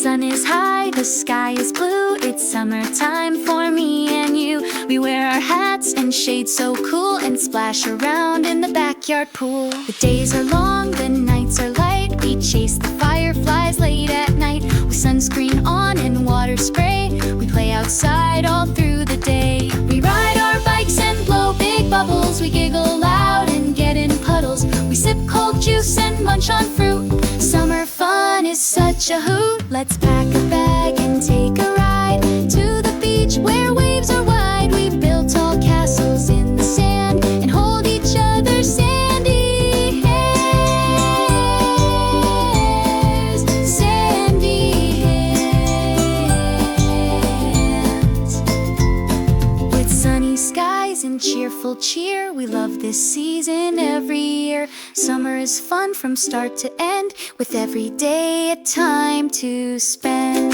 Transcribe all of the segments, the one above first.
sun is high, the sky is blue. It's summertime for me and you. We wear our hats and shades so cool and splash around in the backyard pool. The days are long, the nights are light. We chase the fireflies late at night with sunscreen on and water spray. We play outside all through the day. We ride our bikes and blow big bubbles. We giggle loud and get in puddles. We sip cold juice and munch on fruit. Summer fun is such a hoot. Let's pack a bag and take a ride to the beach where waves are wide. We build tall castles in the sand and hold each other's sandy hairs. Sandy hands. With sunny skies and cheerful cheer, we love this season every year. Summer is fun from start to end, with every day a time to spend.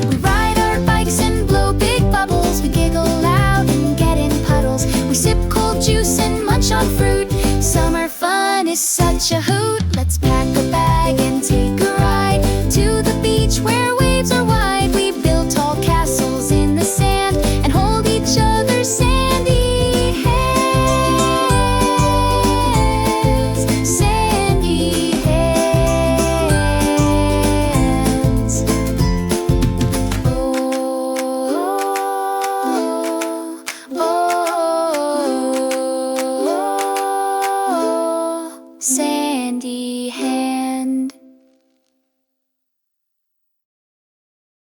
We ride our bikes and blow big bubbles. We giggle loud and get in puddles. We sip cold juice and munch on fruit.